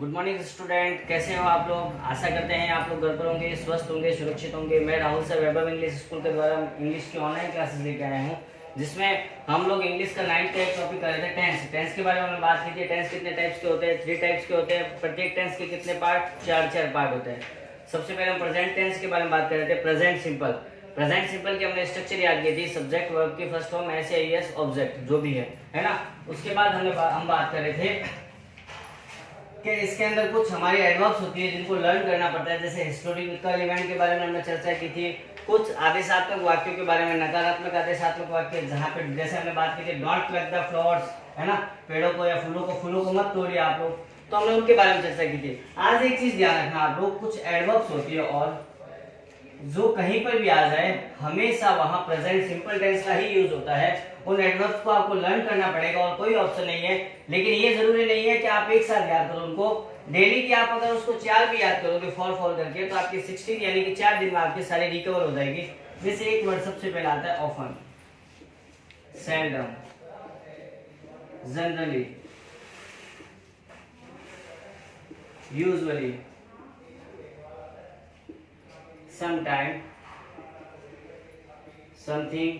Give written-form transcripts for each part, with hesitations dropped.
Good morning student, कैसे हो आप लोग। आशा करते हैं आप लोग घर पर होंगे, स्वस्थ होंगे, सुरक्षित होंगे। मैं राहुल सर वैभव इंग्लिश स्कूल के द्वारा इंग्लिश की ऑनलाइन क्लासेस लेके आया हूँ, जिसमें हम लोग इंग्लिश का 9th का एक टॉपिक कर रहे थे, टेंस के बारे में हमने बात की थी। टेंस कितने टाइप्स के होते हैं? 3 टाइप्स के होते हैं। प्रत्येक टेंस के कितने पार्ट? 4 पार्ट होते हैं। सबसे पहले हम प्रेजेंट टेंस के बारे में बात कर रहे थे। प्रेजेंट सिंपल की हमने स्ट्रक्चर याद की थी। सब्जेक्ट, वर्ब की फर्स्ट फॉर्म, एस या एस, ऑब्जेक्ट जो भी है ना। उसके बाद हम बात कर रहे थे कि इसके अंदर कुछ हमारी एडवर्ब्स होती है जिनको लर्न करना पड़ता है। जैसे हिस्टोरिकल इवेंट के बारे में हमने चर्चा की थी। कुछ आदेशात्मक वाक्यों के बारे में, नकारात्मक आदेशात्मक वाक्य, जहाँ पे जैसे हमने बात की थी डोंट प्लक द फ्लावर्स, है ना, पेड़ों को या फूलों को मत तोड़िए आप लोग, तो हमने उनके बारे में चर्चा की थी। आज एक चीज ध्यान रखना आप लोग, कुछ एडवर्ब्स होती है और जो कहीं पर भी आ जाए हमेशा वहां प्रेजेंट सिंपल टेंस का ही यूज होता है। उन एडवर्ब्स को आपको लर्न करना पड़ेगा और कोई ऑप्शन नहीं है। लेकिन ये जरूरी नहीं है कि आप एक साथ याद करो उनको। डेली की आप अगर उसको 4 भी याद करोगे फॉल करके, तो आपकी 16 यानी कि 4 दिन में आपकी सारी रिकवर हो जाएगी। जैसे एक वर्ड सबसे पहले आता है often, seldom, generally, usually, sometime, something,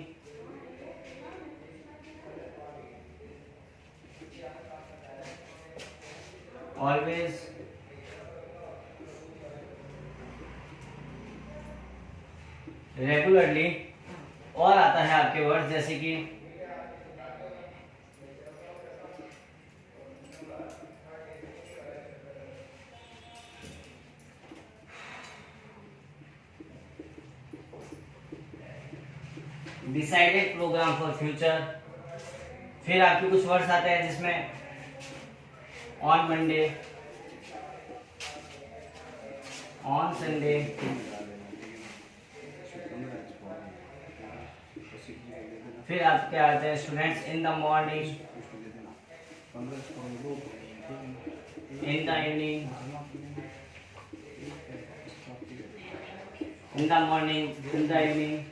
always, regularly. और आता है आपके वर्ड जैसे कि डिसाइडेड प्रोग्राम फॉर फ्यूचर। फिर आपके कुछ वर्ड्स आते हैं जिसमें ऑन मंडे, ऑन संडे, फिर आपके आते हैं students in the morning, in the evening, in the morning, in the evening,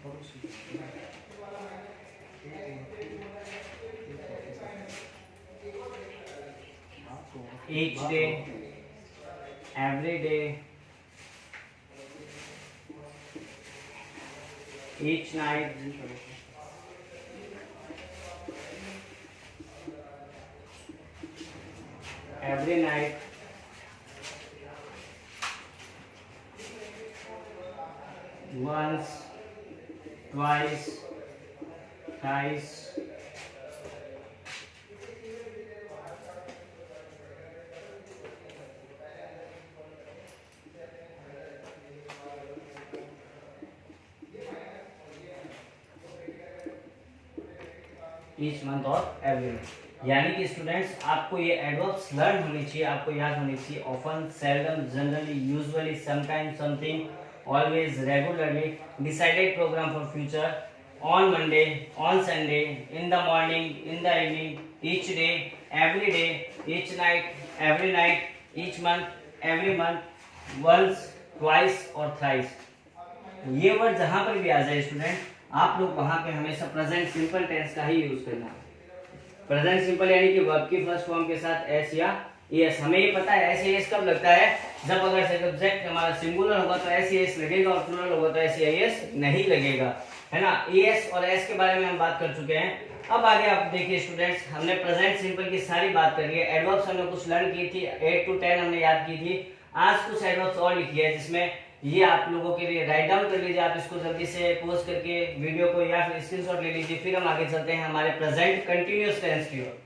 each day, every day, each night, every night, once, twice, thrice, each month और every month. यानी कि students आपको ये adverbs learn होनी चाहिए, आपको याद होनी चाहिए। Often, seldom, generally, usually, sometime, something, always, regularly, decided program for future, on Monday, on Sunday, in the morning, in the evening, each day, every day, each night, every night, each month, every month, once, twice और thrice. ये word जहां पर भी आ जाए student, आप लोग वहां पे हमेशा प्रेजेंट सिंपल टेंस का ही यूज करना। प्रेजेंट सिंपल यानी कि वर्ब की फर्स्ट फॉर्म के साथ एस या एस। हमें ये पता है एस या एस कब लगता है, जब अगर सब्जेक्ट हमारा सिंगुलर होगा तो एस या एस लगेगा और प्लूरल होगा तो एस या एस नहीं लगेगा, है ना। एस और एस के बारे में हम बात कर चुके हैं। अब आगे आप देखिए स्टूडेंट्स, हमने प्रेजेंट सिंपल की सारी बात कर ली है। एडवर्ब्स हमने कुछ लर्न की थी, 8 to 10 हमने याद की थी। आज कुछ एडवर्ब्स और लिखी है जिसमें ये आप लोगों के लिए राइट डाउन कर लीजिए। आप इसको जल्दी से पोस्ट करके वीडियो को या फिर स्क्रीनशॉट ले लीजिए। फिर हम आगे चलते हैं हमारे प्रेजेंट कंटिन्यूअस टेंस की ओर।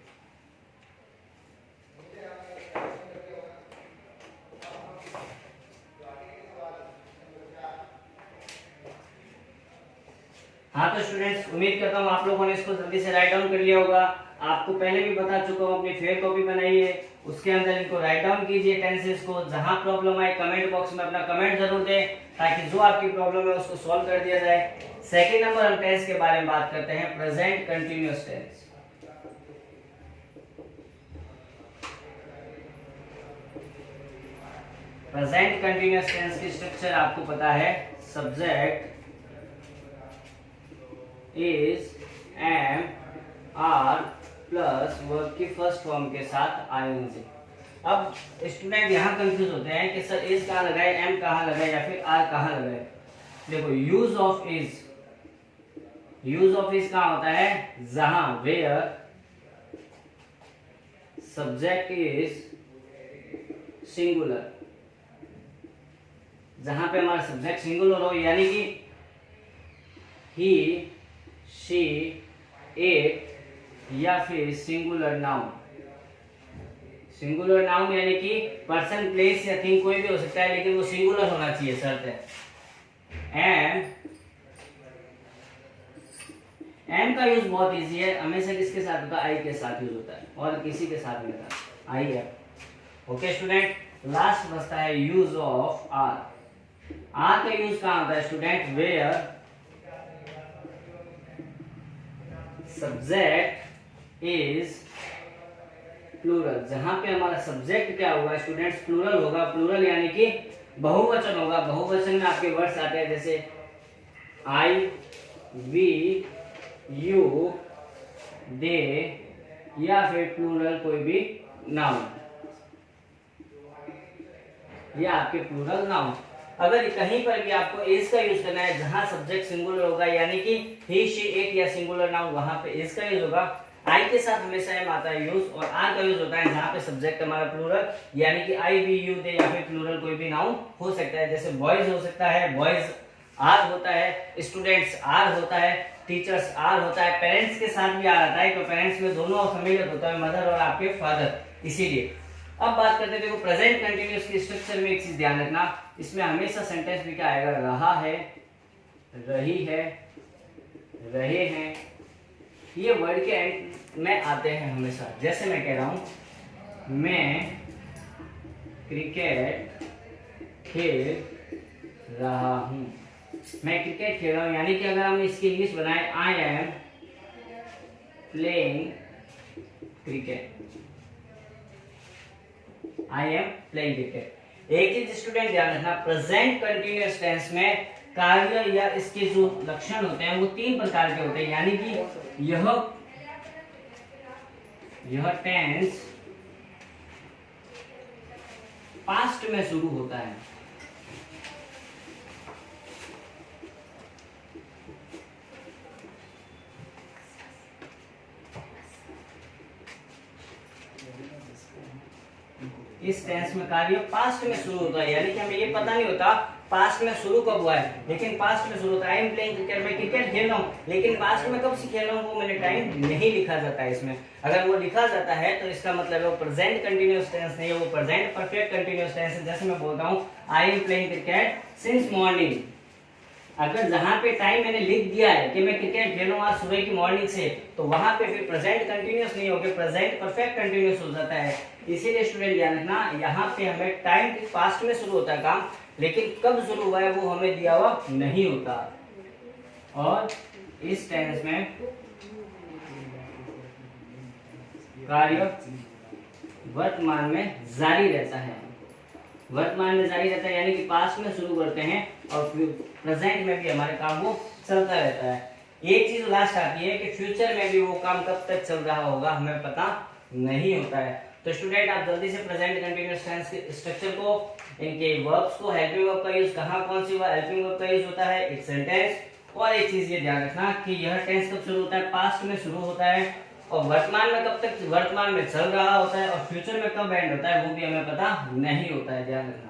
हाँ तो स्टूडेंट्स, उम्मीद करता हूँ आप लोगों ने इसको जल्दी से राइट डाउन कर लिया होगा। आपको पहले भी बता चुका हूँ, अपनी फेयर कॉपी बनाई है, उसके अंदर इनको राइट डाउन कीजिए टेंसेस को। जहां प्रॉब्लम आए कमेंट बॉक्स में अपना कमेंट जरूर दें, ताकि जो आपकी प्रॉब्लम है उसको सॉल्व कर दिया जाए। सेकंड नंबर हम टेंस के बारे में बात करते हैं, present continuous tense. Present continuous tense की स्ट्रक्चर आपको पता है। Subject is am are plus verb की फर्स्ट फॉर्म के साथ आईएनजी। अब स्टूडेंट यहाँ कंफ्यूज होते हैं कि सर इज कहाँ लगाए, एम कहाँ लगाए या फिर आर कहाँ लगाए। देखो use of is, use of is कहाँ होता है, जहां वेयर सब्जेक्ट इज सिंगुलर, जहां पे हमारा सब्जेक्ट सिंगुलर हो, यानी कि ही, शी, इट या फिर सिंगुलर नाउन। सिंगुलर नाउन यानी कि पर्सन, प्लेस या थिंग कोई भी हो सकता है, लेकिन वो सिंगुलर होना चाहिए, शर्त है। एम का यूज बहुत इजी है, हमेशा किसके साथ होता है, आई के साथ यूज होता है, और किसी के साथ नहीं होता, आई है। ओके स्टूडेंट, लास्ट बचता है यूज ऑफ आर। आर का यूज कहां होता है student, where subject is plural, जहां पे हमारा सब्जेक्ट क्या होगा स्टूडेंट्स, प्लूरल होगा। प्लूरल यानी कि बहुवचन होगा। बहुवचन में आपके वर्ड्स आते हैं जैसे आई, वी, यू, दे या फिर प्लूरल कोई भी नाउन, ये आपके प्लूरल नाउन। अगर कहीं पर भी आपको इज का यूज करना है जहां सब्जेक्ट सिंगुलर होगा, यानी कि ही, शी, इट या सिंगुलर नाउन, वहां पे इज का यूज होगा। आई के साथ हमेशा एम आता है यूज, और आर का यूज होता है जहां पे सब्जेक्ट हमारा प्लूरल, यानी कि आई, वी, यू, दे या फिर प्लूरल कोई भी नाउन हो सकता है। जैसे बॉयज हो सकता है, बॉयज आर होता है, स्टूडेंट्स आर होता है, टीचर्स आर होता है, पेरेंट्स के साथ भी आर आता है, तो पेरेंट्स में दोनों फैमिलियर होता है, मदर और आपके फादर, इसीलिए। अब बात करते हैं, देखो प्रेजेंट कंटिन्यूअस के स्ट्रक्चर में एक चीज ध्यान रखना, इसमें हमेशा सेंटेंस भी क्या आएगा, रहा है, रही है, रहे हैं, ये वर्ड के एंड में आते हैं हमेशा। जैसे मैं कह रहा हूं, मैं क्रिकेट खेल रहा हूं, मैं क्रिकेट खेल रहा हूं, यानी कि अगर हम इसकी इंग्लिश बनाए, I am playing cricket, I am playing cricket. एक चीज स्टूडेंट ध्यान रखना, प्रेजेंट कंटिन्यूअस टेंस में कार्य या इसके जो लक्षण होते हैं वो 3 प्रकार के होते हैं, यानी कि यह टेंस पास्ट में शुरू होता है, इस टेंस में कार्य पास्ट में शुरू होता है, यानी कि हमें ये पता नहीं होता पास्ट में शुरू कब हुआ है, लेकिन पास्ट में शुरू होता है। आई एम प्लेइंग क्रिकेट, मैं क्रिकेट खेल रहा हूँ, लेकिन पास्ट में कब से खेल रहा हूँ वो मैंने टाइम नहीं लिखा जाता है इसमें। अगर वो लिखा जाता है तो इसका मतलब वो प्रेजेंट कंटिन्यूअस टेंस नहीं है, वो प्रेजेंट परफेक्ट कंटिन्यूअस टेंस है। जैसे मैं बोलता हूँ I am playing cricket since morning, अगर जहां पे टाइम मैंने लिख दिया है कि मैं क्रिकेट खेल रहा हूँ आज सुबह की मॉर्निंग से, तो वहां पे फिर प्रेजेंट कंटिन्यूअस नहीं होगा, प्रेजेंट परफेक्ट कंटिन्यूअस हो जाता है। इसीलिए स्टूडेंट ध्यान रखना, यहाँ पे हमें टाइम पास्ट में शुरू होता है काम, लेकिन कब शुरू हुआ है वो हमें दिया हुआ नहीं होता। और इस टेंस में कार्य वर्तमान में जारी रहता है, वर्तमान में जारी रहता है, यानी कि पास्ट में शुरू करते हैं और प्रेजेंट में भी हमारे काम वो चलता रहता है। एक चीज लास्ट आती है कि फ्यूचर में भी वो काम कब तक चल रहा होगा हमें पता नहीं होता है। तो स्टूडेंट आप जल्दी से प्रेजेंट कंटीन्यूअस टेंस के स्ट्रक्चर को, इनके वर्ब्स को, हेल्पिंग वर्ब का यूज कहाँ, कौन सी हेल्पिंग वर्ब का यूज होता है, एक सेंटेंस, और एक चीज ये ध्यान रखना कि यह टेंस कब शुरू होता है, पास्ट में शुरू होता है, और वर्तमान में कब तक वर्तमान में चल रहा होता है, और फ्यूचर में कब एंड होता है वो भी हमें पता नहीं होता है, ध्यान रखना।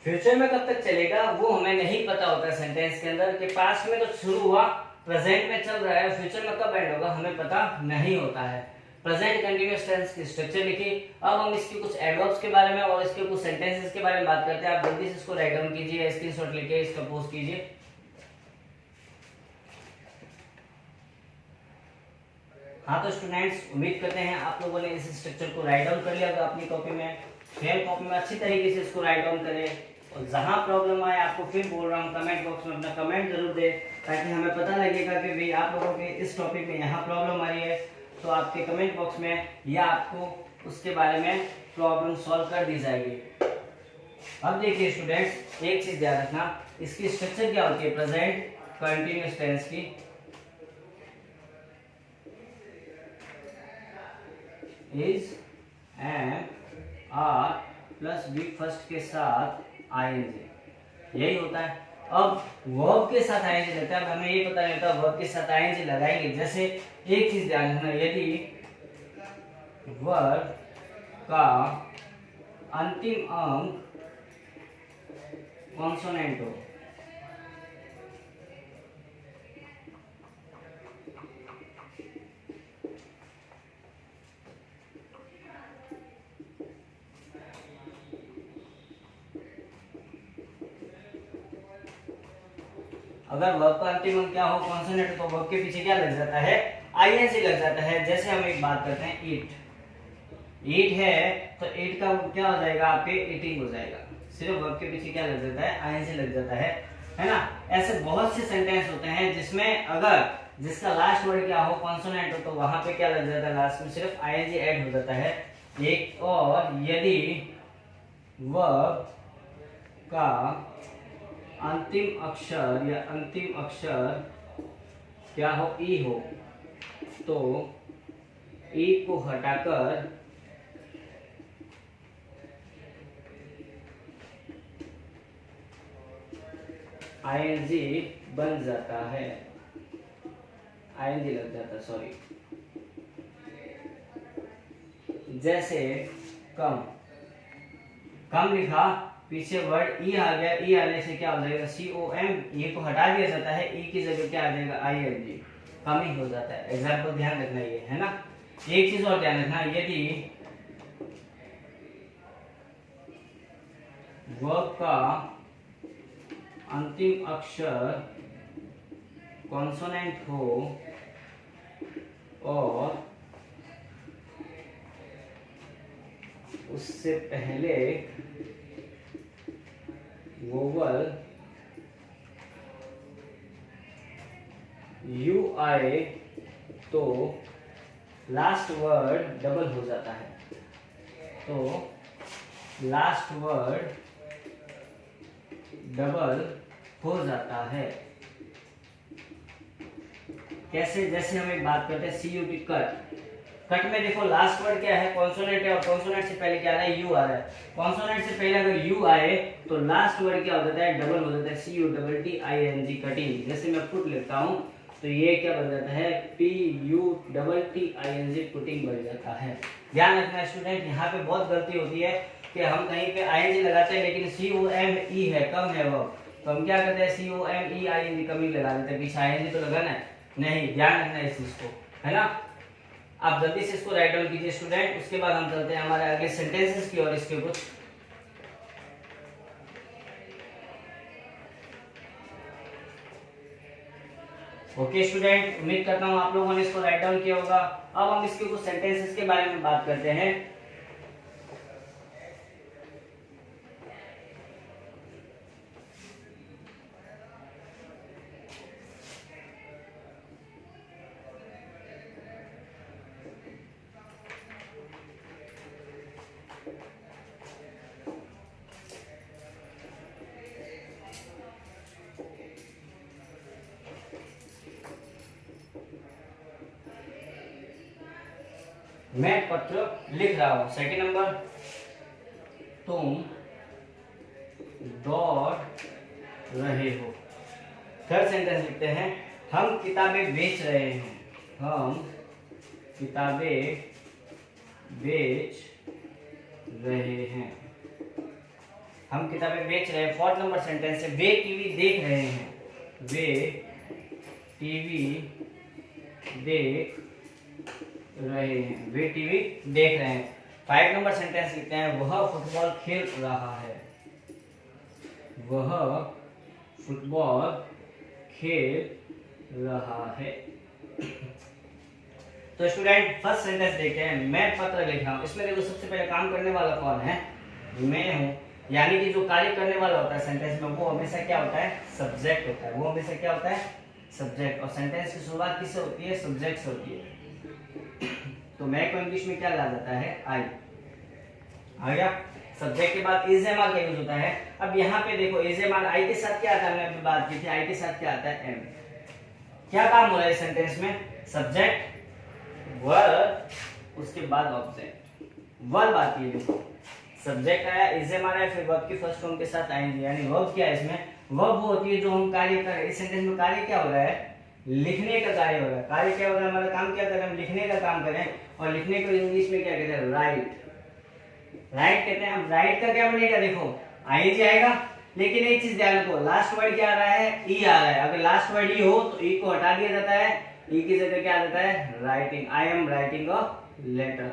फ्यूचर में कब तक चलेगा वो हमें नहीं पता होता सेंटेंस के अंदर, कि पास्ट में तो शुरू हुआ, प्रेजेंट में चल रहा है, फ्यूचर में कब एंड होगा हमें पता नहीं होता है। प्रेजेंट कंटीन्यूअस टेंस की स्ट्रक्चर लिखी। अब हम इसकी कुछ एडवर्ब्स के बारे में और इसके कुछ सेंटेंसेस के बारे में बात करते हैं। आप जल्दी से इसको राइट डाउन कीजिए, स्क्रीनशॉट लेके इसका पोस्ट कीजिए। हाँ तो स्टूडेंट्स, उम्मीद करते हैं आप लोगों ने इस स्ट्रक्चर को राइट डाउन कर लिया होगा अपनी कॉपी में। फेयर कॉपी में अच्छी तरीके से इसको राइट डाउन करें और जहां प्रॉब्लम आए आपको फिर बोल रहा हूँ कमेंट बॉक्स में अपना कमेंट जरूर दे, ताकि हमें पता लगेगा कि भाई आप लोगों के इस टॉपिक में यहाँ प्रॉब्लम आ रही है, तो आपके कमेंट बॉक्स में या आपको उसके बारे में प्रॉब्लम सॉल्व कर दी जाएगी। अब देखिए स्टूडेंट्स, एक चीज ध्यान रखना, इसकी स्ट्रक्चर क्या होती है प्रेजेंट कंटिन्यूअस टेंस की। Is, am, are plus V first के साथ आईएनजी, यही होता है। अब वर्ब के साथ आईएनजी लगता है, हमें ये पता नहीं होता वर्ब के साथ आईएनजी लगाएंगे। जैसे एक चीज ध्यान रखना, यदि वर्ब का अंतिम अंक कॉन्सोनेंट हो, अगर वर्ब का अंतिम अंक क्या हो कॉन्सोनेंट, तो वर्ब के पीछे क्या लग जाता है, आईएनजी लग जाता है। जैसे हम एक बात करते हैं, ईट, ईट है तो ईट का क्या हो जाएगा आपके ईटिंग हो जाएगा, सिर्फ वर्ब के पीछे क्या लग जाता है, आईएनजी लग जाता है ना। ऐसे बहुत से सेंटेंस होते हैं जिसमें अगर जिसका लास्ट वर्ड क्या हो कॉन्सोनेंट हो, तो वहां पे क्या लग जाता है, लास्ट में सिर्फ आईएनजी ऐड हो जाता है। एक और, यदि वर्ब का अंतिम अक्षर या अंतिम अक्षर क्या हो, ई हो, तो ई को हटाकर आईएनजी बन जाता है, आईएनजी लग जाता है, सॉरी। जैसे कम, कम लिखा, पीछे वर्ड ई आ गया, ई आने से क्या हो जाएगा, COM, ई को हटा दिया जाता है, ई की जगह क्या आ जाएगा, ING, कम ही हो जाता है। एग्जाम्पल ध्यान रखना ये है ना। एक चीज और ध्यान रखना, यदि वर्ब का अंतिम अक्षर कॉन्सोनेंट हो और उससे पहले वोवल यू आए, तो लास्ट वर्ड डबल हो जाता है, तो लास्ट वर्ड डबल हो जाता है। कैसे, जैसे हम एक बात करते हैं CUT, कट, कट में देखो लास्ट वर्ड क्या है, कॉन्सोनेंट है, और कॉन्सोनेंट से पहले क्या आ रहा है, यू आ रहा है। कॉन्सोनेंट से पहले अगर यू आए तो लास्ट वर्ड क्या हो जाता है, डबल हो जाता है, CUTTING, कटिंग। जैसे मैं पुट लिखता हूं तो ये क्या बन जाता है, PUTTING, पुटिंग बन जाता है। ध्यान रखना स्टूडेंट, यहाँ पे बहुत गलती होती है कि हम कहीं पे ING लगाते हैं लेकिन COME है, कम है वो, तो हम क्या करते हैं, COMEING कम ही लगा देते हैं, पीछे ING तो लगाना है नहीं। ध्यान रखना इस चीज को, है ना। आप जल्दी से इसको राइट डाउन कीजिए स्टूडेंट, उसके बाद हम चलते हैं हमारे अगले सेंटेंसेस की और इसके ऊपर। ओके स्टूडेंट, उम्मीद करता हूं आप लोगों ने इसको राइट डाउन किया होगा। अब हम इसके कुछ सेंटेंसेस के बारे में बात करते हैं। मैं पत्र लिख रहा हूं। सेकंड नंबर, तुम दौड़ रहे हो। थर्ड सेंटेंस लिखते हैं, हम किताबें बेच रहे हैं। हम किताबें बेच रहे हैं। हम किताबें बेच रहे हैं। फोर्थ नंबर सेंटेंस है, वे टीवी देख रहे हैं। वे टीवी देख रहे हैं। वे टीवी देख रहे हैं। 5 नंबर सेंटेंस लिखते हैं, वह फुटबॉल खेल रहा है। वह फुटबॉल खेल रहा है। तो स्टूडेंट फर्स्ट सेंटेंस देखते हैं, मैं पत्र लिख रहा हूं। इसमें देखो सबसे पहले काम करने वाला कौन है, मैं हूं। यानी कि जो कार्य करने वाला होता है सेंटेंस में वो हमेशा क्या होता है, सब्जेक्ट होता है। वो हमेशा क्या होता है, सब्जेक्ट। और सेंटेंस की शुरुआत किससे होती है, सब्जेक्ट से होती है। तो मैं को इंग्लिश में क्या ला जाता है, आई। आ गया। सब्जेक्ट के बाद इज एम आर का यूज होता है। अब यहाँ पे देखो इज एम आर आई के साथ क्या आता है, हमने अभी बात की थी, आई के साथ क्या आता है, एम। क्या काम हो रहा है सेंटेंस में, सब्जेक्ट वर्ब उसके बाद ऑब्जेक्ट। वर्ब आती है, देखो सब्जेक्ट आया, इज एम आर आया, फिर वर्ब की फर्स्ट फॉर्म के साथ आएंगे। यानी वर्ब क्या है इसमें, वर्ब वो होती है जो हम कार्य कर, इस सेंटेंस में कार्य क्या हो रहा है, लिखने का कार्य हो रहा है। कार्य क्या हो रहा है, हमारा काम क्या कर रहे हैं, हम लिखने का काम करें। और लिखने को इंग्लिश में क्या कहते हैं, राइट। राइट कहते हैं। अब राइट का क्या बनेगा, देखो आईएनजी आएगा, लेकिन एक चीज ध्यान रखो, लास्ट वर्ड क्या आ रहा है, ई आ रहा है। अगर लास्ट वर्ड ई हो तो ई को हटा दिया जाता है, ई की जगह क्या आ जाता है, writing. I am writing a letter.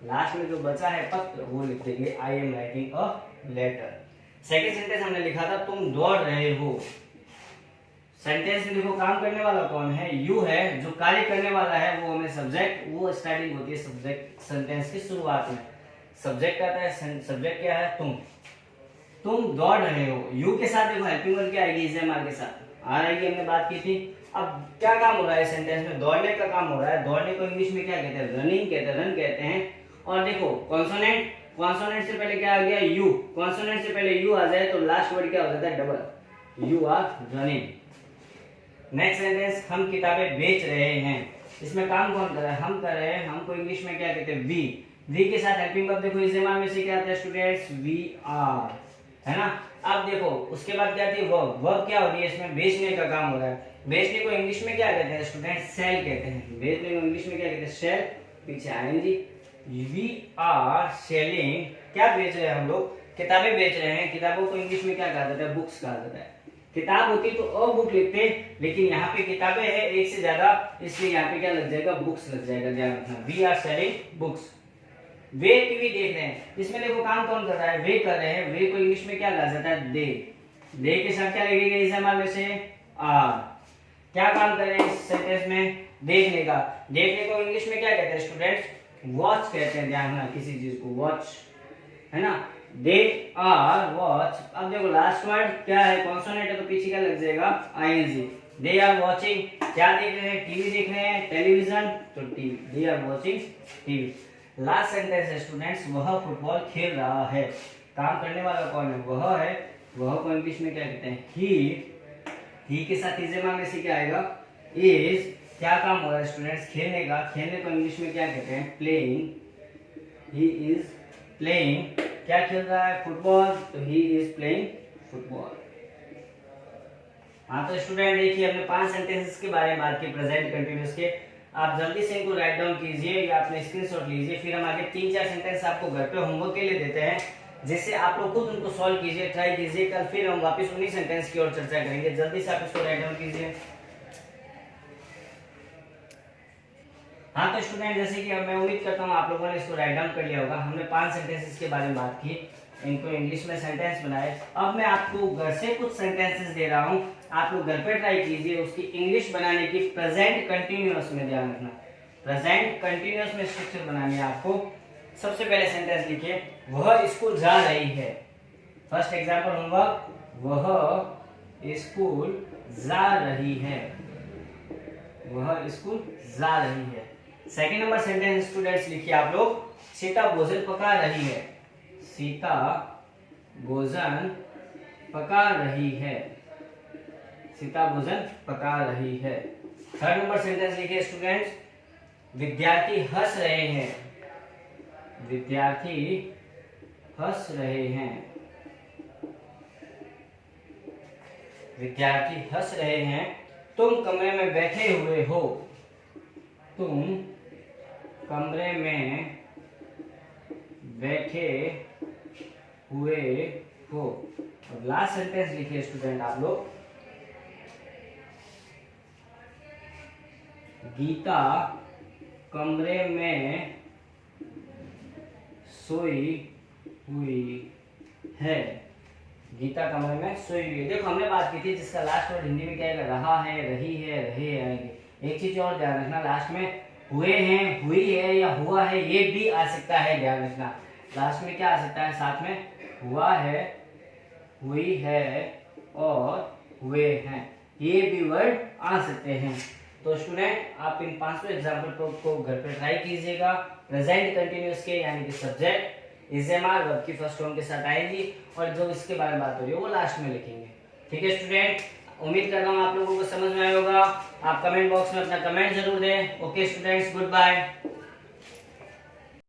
Last में जो बचा है पत्र वो लिख देंगे, I am writing a letter. Second sentence हमने लिखा था, तुम दौड़ रहे हो। सेंटेंस में देखो काम करने वाला कौन है, यू है। जो कार्य करने वाला है वो हमें सब्जेक्ट, वो स्टार्टिंग होती है सब्जेक्ट सेंटेंस की शुरुआत में। सब्जेक्ट आता है, सब्जेक्ट क्या है, तुम दौड़ रहे हो। यू के साथ देखो हेल्पिंग वर्ब क्या आएगी, इज एम आर के साथ आ रहेगी, हमने बात की थी। अब क्या काम हो रहा है सेंटेंस में, दौड़ने का काम हो रहा है। दौड़ने को इंग्लिश में क्या कहते हैं, रनिंग कहते हैं, रन कहते हैं। और देखो कॉन्सोनेंट, कॉन्सोनेंट से पहले क्या आ गया, यू। कॉन्सोनेंट से पहले यू आ जाए तो लास्ट वर्ड क्या हो जाता है, double. You are running. Next sentence, हम किताबें बेच रहे हैं। इसमें काम कौन कर रहा है, हम कर रहे हैं। हमको इंग्लिश में क्या कहते हैं, वी। वी के साथ हेल्पिंग वर्ब देखो इस में से क्या आता है स्टूडेंट्स, वी आर, है ना। अब देखो उसके बाद क्या आती है, वर्ब। वर्ब क्या हो रही है इसमें, बेचने का काम हो रहा है। बेचने को इंग्लिश में क्या कहते हैं स्टूडेंट, सेल कहते हैं। बेचने को इंग्लिश में क्या कहते हैं, सेल, पीछे आएंगे। वी आर सेलिंग, क्या बेच रहे हैं हम लोग, किताबें बेच रहे हैं। किताबों को इंग्लिश में क्या कहा जाता है, बुक्स कहा जाता है। किताब होती तो अ बुक लिखते, लेकिन यहाँ पे किताबें है एक से ज्यादा, इसलिए यहाँ पे क्या लग जाएगा, बुक्स लग जाएगा, ध्यान रखना। We are selling books. वे टीवी देख रहे हैं। इसमें देखो काम कौन कर रहा है, वे कर रहे हैं। वे को इंग्लिश में क्या ला जाता है, दे। दे के साथ क्या लगेगा इस में से, आर। क्या काम कर रहे हैं इस सेंटेंस में, देखने का। देखने को इंग्लिश में क्या कहते हैं स्टूडेंट्स, वॉच कहते हैं। ध्यान रखना किसी चीज को, वॉच, है ना। They are watch. अब देखो लास्ट वर्ड क्या है, कॉन्सोनेंट है तो पीछे क्या लग जाएगा, आईएनजी। दे आर वॉचिंग, क्या देख रहे हैं, टीवी देख रहे हैं, टेलीविजन तो TV. They are watching TV. Last sentence है स्टूडेंट्स, वह फुटबॉल खेल रहा है। काम करने वाला कौन है, वह है। वह को इंग्लिश में क्या कहते हैं, ही के साथ इज में से क्या आएगा, इज। क्या काम हो रहा है स्टूडेंट्स, खेलने का। खेलने को इंग्लिश में क्या कहते हैं, प्लेइंग। ही इज प्लेइंग, क्या खेल रहा है, फुटबॉल, तो ही इज प्लेइंग फुटबॉल। हाँ तो स्टूडेंट देखिए हमने 5 सेंटेंसेस के बारे में बात की, प्रेजेंट कंटिन्यूअस के। आप जल्दी से इनको राइट डाउन कीजिए या अपने स्क्रीनशॉट लीजिए। फिर हम आगे 3-4 सेंटेंस आपको घर पे होमवर्क के लिए देते हैं, जिससे आप लोग खुद उनको सॉल्व कीजिए, ट्राई कीजिए। कल फिर हम वापस उन्हीं सेंटेंस की ओर चर्चा करेंगे। जल्दी से आप इसको राइट डाउन कीजिए। हाँ तो स्टूडेंट जैसे कि मैं उम्मीद करता हूँ आप लोगों ने इसको राइट डाउन कर लिया होगा। हमने 5 सेंटेंसेस के बारे में बात की, इनको इंग्लिश में सेंटेंस बनाए। अब मैं आपको घर से कुछ सेंटेंसेस दे रहा हूँ, आप लोग घर पे ट्राई कीजिए उसकी इंग्लिश बनाने की, प्रेजेंट कंटिन्यूअस में। ध्यान रखना प्रेजेंट कंटिन्यूअस में स्ट्रक्चर बनानी है आपको। सबसे पहले सेंटेंस लिखिए, वह स्कूल जा रही है। फर्स्ट एग्जाम्पल होमवर्क, वह स्कूल जा रही है। वह स्कूल जा रही है। सेकेंड नंबर सेंटेंस स्टूडेंट्स लिखिए आप लोग, सीता भोजन पका रही है। सीता भोजन पका रही है। सीता भोजन पका रही है। थर्ड नंबर सेंटेंस लिखिए स्टूडेंट्स, विद्यार्थी हंस रहे हैं। विद्यार्थी हंस रहे हैं। विद्यार्थी हंस रहे हैं। तुम कमरे में बैठे हुए हो। तुम कमरे में बैठे हुए हो। और लास्ट सेंटेंस लिखिए स्टूडेंट आप लोग, गीता कमरे में सोई हुई है। गीता कमरे में सोई हुई है। देखो हमने बात की थी जिसका लास्ट वर्ड हिंदी में क्या आएगा, रहा है, रही है, रहे आएंगे। एक चीज और ध्यान रखना, लास्ट में हुए हैं, हुई है या हुआ है ये भी आ सकता है, ध्यान रखना। लास्ट में क्या आ सकता है, साथ में हुआ है, हुई है और हुए हैं, ये भी वर्ड आ सकते हैं। तो स्टूडेंट आप इन 5 एग्जाम्पल को घर पे ट्राई कीजिएगा। प्रेजेंट कंटिन्यूअस के यानी कि सब्जेक्ट इजेमार वर्ब की फर्स्ट फॉर्म के साथ आएगी और जो इसके बारे में बात हो रही है वो लास्ट में लिखेंगे। ठीक है स्टूडेंट, उम्मीद कर रहा हूँ आप लोगों को समझ में आया होगा। आप कमेंट बॉक्स में अपना कमेंट जरूर दें। Okay students, good bye.